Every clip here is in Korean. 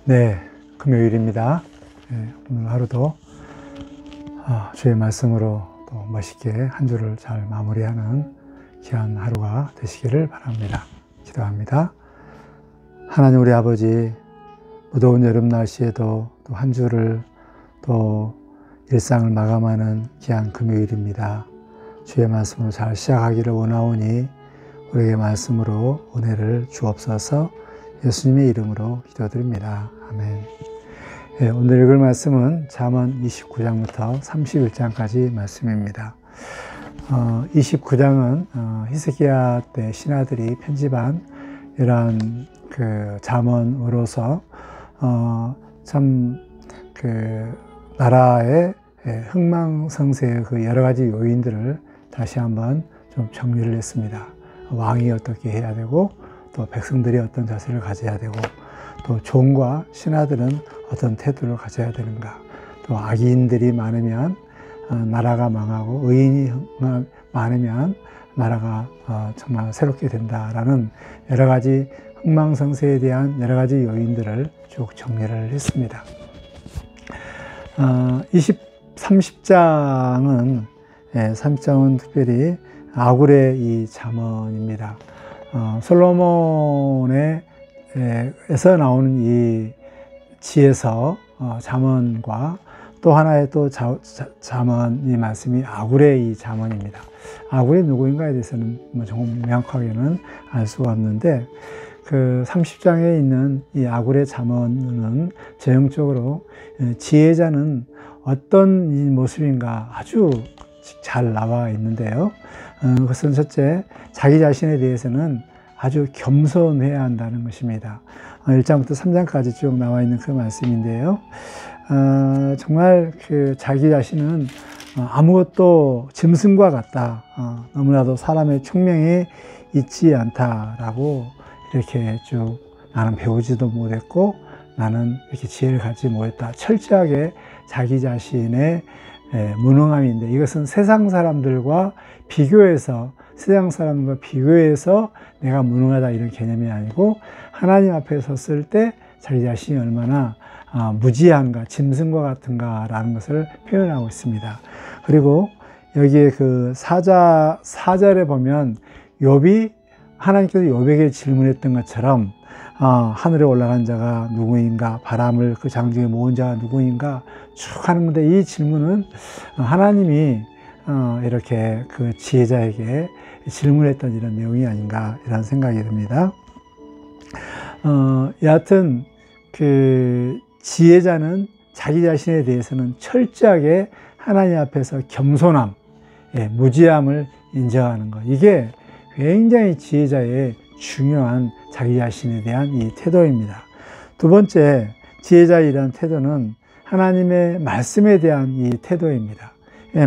네, 금요일입니다. 오늘 하루도 주의 말씀으로 또 멋있게 한 주를 잘 마무리하는 귀한 하루가 되시기를 바랍니다. 기도합니다. 하나님 우리 아버지, 무더운 여름 날씨에도 또 한 주를 또 일상을 마감하는 귀한 금요일입니다. 주의 말씀으로 잘 시작하기를 원하오니 우리에게 말씀으로 은혜를 주옵소서. 예수님의 이름으로 기도드립니다. 아멘. 오늘 읽을 말씀은 잠언 29장부터 31장까지 말씀입니다. 29장은 히스기야 때 신하들이 편집한 이러한 그 잠언으로서 참 그 나라의 흥망성쇠의 그 여러 가지 요인들을 다시 한번 좀 정리를 했습니다. 왕이 어떻게 해야 되고, 또 백성들이 어떤 자세를 가져야 되고, 또 종과 신하들은 어떤 태도를 가져야 되는가, 또 악인들이 많으면 나라가 망하고 의인이 많으면 나라가 정말 새롭게 된다라는 여러 가지 흥망성쇠에 대한 여러 가지 요인들을 쭉 정리를 했습니다. 30장은 특별히 아굴의 이 잠언입니다. 솔로몬에서 나오는 이 지혜서 잠언과 또 하나의 또 잠언 이 말씀이 아굴의 이 잠언입니다. 아굴이 누구인가에 대해서는 정말 명확하게는 알 수가 없는데, 그 30장에 있는 이 아굴의 잠언은 전형적으로 지혜자는 어떤 이 모습인가 아주 잘 나와 있는데요. 그것은 첫째, 자기 자신에 대해서는 아주 겸손해야 한다는 것입니다. 1장부터 3장까지 쭉 나와 있는 그 말씀인데요. 정말 그 자기 자신은 아무것도 짐승과 같다. 너무나도 사람의 총명이 있지 않다라고 이렇게 쭉 나는 배우지도 못했고 나는 이렇게 지혜를 갖지 못했다. 철저하게 자기 자신의 무능함인데, 이것은 세상 사람들과 비교해서 내가 무능하다 이런 개념이 아니고, 하나님 앞에 섰을 때 자기 자신이 얼마나 무지한가, 짐승과 같은가라는 것을 표현하고 있습니다. 그리고 여기에 그 4절에 보면 하나님께서 욥에게 질문했던 것처럼 하늘에 올라간 자가 누구인가, 바람을 그 장중에 모은 자가 누구인가 쭉 하는 건데, 이 질문은 하나님이 이렇게 그 지혜자에게 질문했던 이런 내용이 아닌가 이런 생각이 듭니다. 여하튼 그 지혜자는 자기 자신에 대해서는 철저하게 하나님 앞에서 겸손함, 무지함을 인정하는 것, 이게 굉장히 지혜자의 중요한 자기 자신에 대한 이 태도입니다. 두 번째, 지혜자의 이러한 태도는 하나님의 말씀에 대한 이 태도입니다.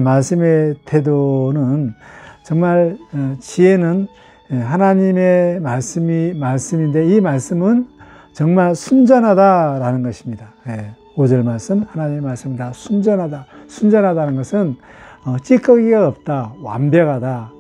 말씀의 태도는 정말 지혜는 하나님의 말씀인데, 이 말씀은 정말 순전하다라는 것입니다. 5절 말씀, 하나님의 말씀이다. 순전하다는 것은 찌꺼기가 없다, 완벽하다,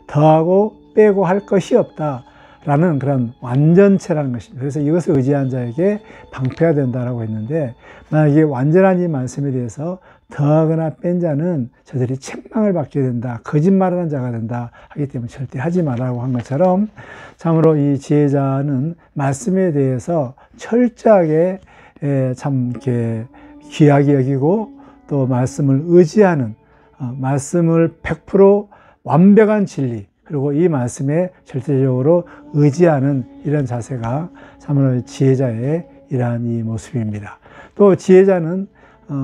더하고 빼고 할 것이 없다라는 그런 완전체라는 것입니다. 그래서 이것을 의지한 자에게 방패가 된다라고 했는데, 만약에 완전한 이 말씀에 대해서 더하거나 뺀 자는 저들이 책망을 받게 된다, 거짓말하는 자가 된다 하기 때문에 절대 하지 말라고 한 것처럼, 참으로 이 지혜자는 말씀에 대해서 철저하게 참 이렇게 귀하게 여기고, 또 말씀을 의지하는, 말씀을 100% 완벽한 진리, 그리고 이 말씀에 절대적으로 의지하는 이런 자세가 참으로 지혜자의 이러한 이 모습입니다. 또 지혜자는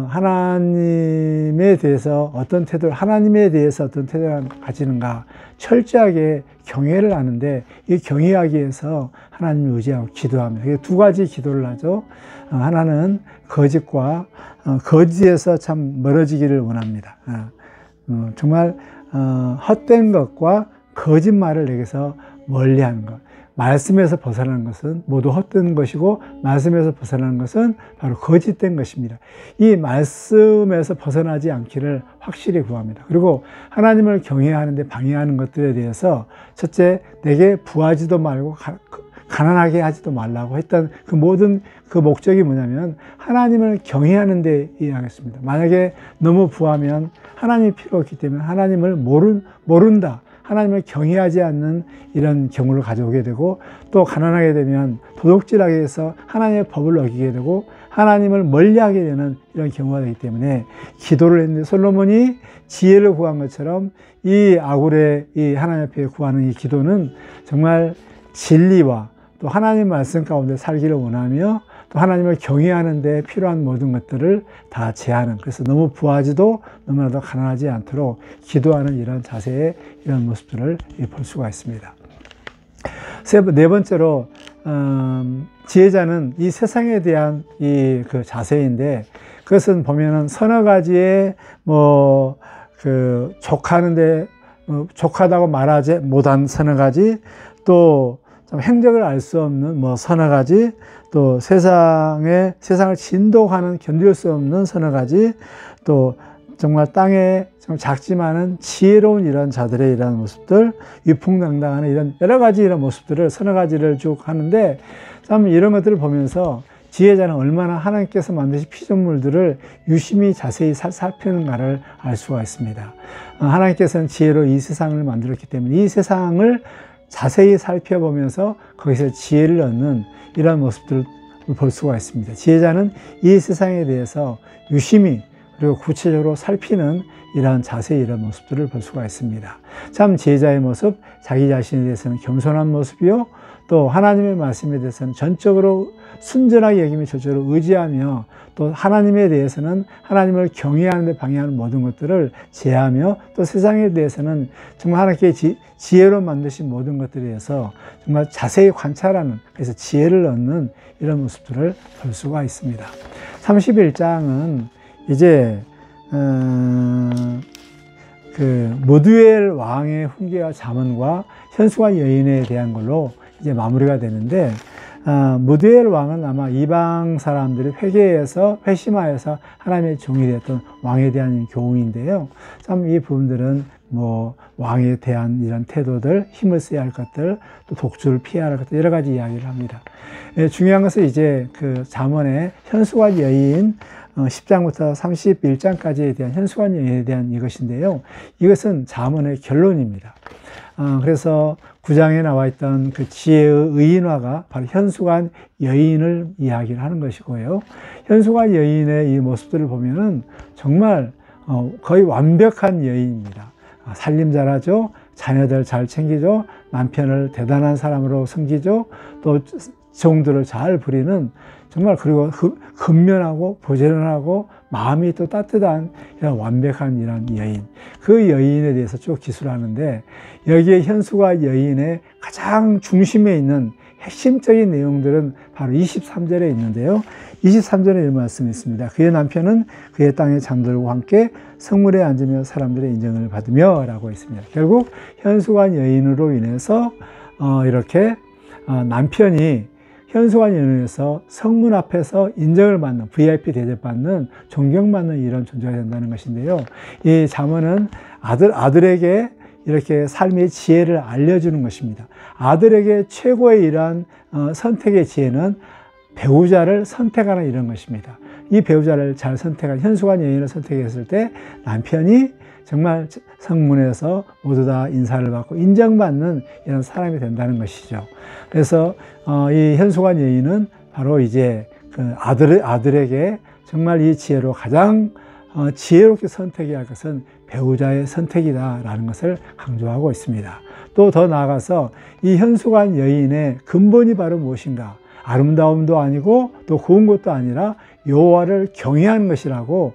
하나님에 대해서 어떤 태도를 가지는가, 철저하게 경외를 하는데, 이 경외하기 위해서 하나님을 의지하고 기도합니다. 두 가지 기도를 하죠. 하나는 거짓에서 참 멀어지기를 원합니다. 정말 헛된 것과 거짓말을 내게서 멀리하는 것, 말씀에서 벗어나는 것은 모두 헛된 것이고, 말씀에서 벗어나는 것은 바로 거짓된 것입니다. 이 말씀에서 벗어나지 않기를 확실히 구합니다. 그리고 하나님을 경외하는데 방해하는 것들에 대해서, 첫째, 내게 부하지도 말고 가난하게 하지도 말라고 했던 그 모든 그 목적이 뭐냐면 하나님을 경외하는 데 이해하겠습니다. 만약에 너무 부하면 하나님이 필요 없기 때문에 하나님을 모른다. 하나님을 경외하지 않는 이런 경우를 가져오게 되고, 또 가난하게 되면 도둑질하게 해서 하나님의 법을 어기게 되고 하나님을 멀리하게 되는 이런 경우가 되기 때문에 기도를 했는데, 솔로몬이 지혜를 구한 것처럼 이 아굴의 이 하나님 앞에 구하는 이 기도는 정말 진리와 또 하나님 말씀 가운데 살기를 원하며 또 하나님을 경외하는 데 필요한 모든 것들을 다 제하는, 그래서 너무 부하지도 너무나도 가난하지 않도록 기도하는 이런 자세의 이런 모습들을 볼 수가 있습니다. 네 번째로 지혜자는 이 세상에 대한 이 그 자세인데, 그것은 보면은 서너 가지의 족하는데 족하다고 말하지 못한 서너 가지, 또 좀 행적을 알 수 없는 서너 가지, 또 세상을 진동하는 견딜 수 없는 서너 가지, 또 정말 땅에 좀 작지만은 지혜로운 이런 자들의 이런 모습들, 위풍당당하는 이런 여러 가지 이런 모습들을 서너 가지를 쭉 하는데, 참 이런 것들을 보면서 지혜자는 얼마나 하나님께서 만드신 피조물들을 유심히 자세히 살피는가를 알 수가 있습니다. 하나님께서는 지혜로 이 세상을 만들었기 때문에 이 세상을 자세히 살펴보면서 거기서 지혜를 얻는 이런 모습들을 볼 수가 있습니다. 지혜자는 이 세상에 대해서 유심히 그리고 구체적으로 살피는 이러한 자세히 이런 모습들을 볼 수가 있습니다. 참 지혜자의 모습, 자기 자신에 대해서는 겸손한 모습이요, 또 하나님의 말씀에 대해서는 전적으로 순전하게 여기며 전적으로 의지하며, 또 하나님에 대해서는 하나님을 경외하는 데 방해하는 모든 것들을 제하며, 또 세상에 대해서는 정말 하나님께 지혜로 만드신 모든 것들에 대해서 정말 자세히 관찰하는, 그래서 지혜를 얻는 이런 모습들을 볼 수가 있습니다. 31장은 이제 무드엘 왕의 훈계와 잠언과 현수와 여인에 대한 걸로 이제 마무리가 되는데, 무드엘 왕은 아마 이방 사람들이 회심하여서 하나님의 종이 되었던 왕에 대한 교훈인데요. 참 이 부분들은 왕에 대한 이런 태도들, 힘을 써야 할 것들, 또 독주를 피해야 할 것들, 여러 가지 이야기를 합니다. 중요한 것은 이제 그 잠언의 현수와 여인 10장부터 31장까지에 대한 현수와 여인에 대한 이것인데요. 이것은 잠언의 결론입니다. 그래서 9장에 나와 있던 그 지혜의 의인화가 바로 현수관 여인을 이야기를 하는 것이고요. 현수관 여인의 이 모습들을 보면은 정말 거의 완벽한 여인입니다. 살림 잘하죠. 자녀들 잘 챙기죠. 남편을 대단한 사람으로 섬기죠. 또 종들을 잘 부리는, 정말 그리고 근면하고 부지런하고 마음이 또 따뜻한 이런 완벽한 이런 여인, 그 여인에 대해서 쭉 기술하는데, 여기에 현수가 여인의 가장 중심에 있는 핵심적인 내용들은 바로 23절에 있는데요. 23절에 이런 말씀이 있습니다. 그의 남편은 그의 땅의 장들과 함께 성문에 앉으며 사람들의 인정을 받으며 라고 있습니다. 결국 현수관 여인으로 인해서 이렇게 남편이 현수관 여인에서 성문 앞에서 인정을 받는, VIP 대접받는, 존경받는 이런 존재가 된다는 것인데요. 이 잠언은 아들에게 이렇게 삶의 지혜를 알려주는 것입니다. 아들에게 최고의 이러한 선택의 지혜는 배우자를 선택하는 이런 것입니다. 이 배우자를 잘 선택한, 현수관 여인을 선택했을 때 남편이 정말 성문에서 모두 다 인사를 받고 인정받는 이런 사람이 된다는 것이죠. 그래서 이 현수관 여인은 바로 이제 그 아들에게 정말 이 지혜로 가장 지혜롭게 선택해야 할 것은 배우자의 선택이다라는 것을 강조하고 있습니다. 또 더 나아가서 이 현수관 여인의 근본이 바로 무엇인가? 아름다움도 아니고 또 고운 것도 아니라 여호와를 경외하는 것이라고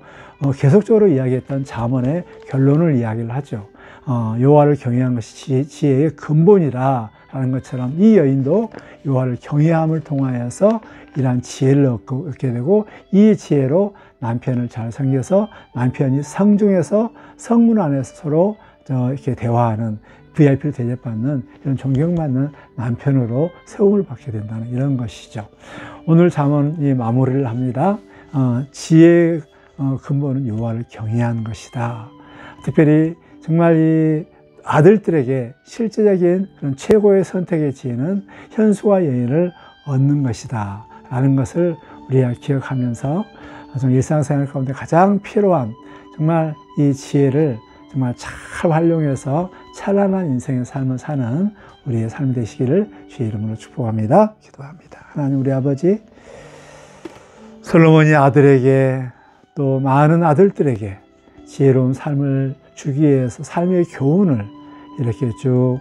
계속적으로 이야기했던 잠언의 결론을 이야기를 하죠. 여호와를 경외하는 것이 지혜의 근본이라는 것처럼 이 여인도 여호와를 경외함을 통하여서 이러한 지혜를 얻게 되고, 이 지혜로 남편을 잘 섬겨서 남편이 성중에서 성문 안에서 서로 이렇게 대화하는, VIP를 대접받는 이런 존경받는 남편으로 세움을 받게 된다는 이런 것이죠. 오늘 잠언이 마무리를 합니다. 지혜의 근본은 여호와를 경외하는 것이다. 특별히 정말 이 아들들에게 실제적인 그런 최고의 선택의 지혜는 현수와 여인을 얻는 것이다 라는 것을 우리가 기억하면서 일상생활 가운데 가장 필요한 정말 이 지혜를 정말 잘 활용해서 찬란한 인생의 삶을 사는 우리의 삶이 되시기를 주의 이름으로 축복합니다. 기도합니다. 하나님 우리 아버지, 솔로몬이 아들에게 또 많은 아들들에게 지혜로운 삶을 주기 위해서 삶의 교훈을 이렇게 쭉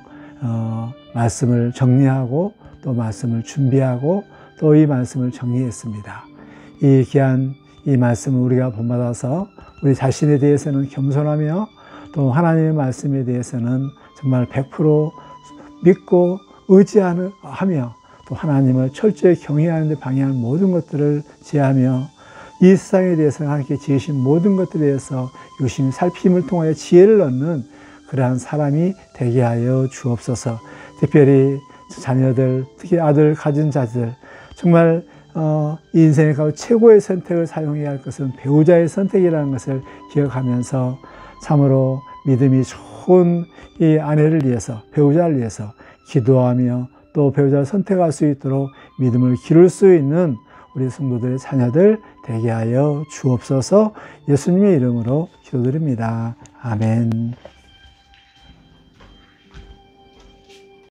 말씀을 정리하고 또 말씀을 준비하고 또 이 말씀을 정리했습니다. 이 귀한 이 말씀을 우리가 본받아서 우리 자신에 대해서는 겸손하며 또 하나님의 말씀에 대해서는 정말 100% 믿고 의지하며 또 하나님을 철저히 경외하는 데 방해하는 모든 것들을 제하며 이 세상에 대해서 하나님께 지으신 모든 것들에 대해서 유심히 살핌을 통하여 지혜를 얻는 그러한 사람이 되게 하여 주옵소서. 특별히 자녀들, 특히 아들 가진 자들, 정말 이 인생의 가운데 최고의 선택을 사용해야 할 것은 배우자의 선택이라는 것을 기억하면서 참으로 믿음이 좋은 이 아내를 위해서, 배우자를 위해서 기도하며 또 배우자를 선택할 수 있도록 믿음을 기를 수 있는 우리 성도들의 자녀들 되게 하여 주옵소서. 예수님의 이름으로 기도드립니다. 아멘.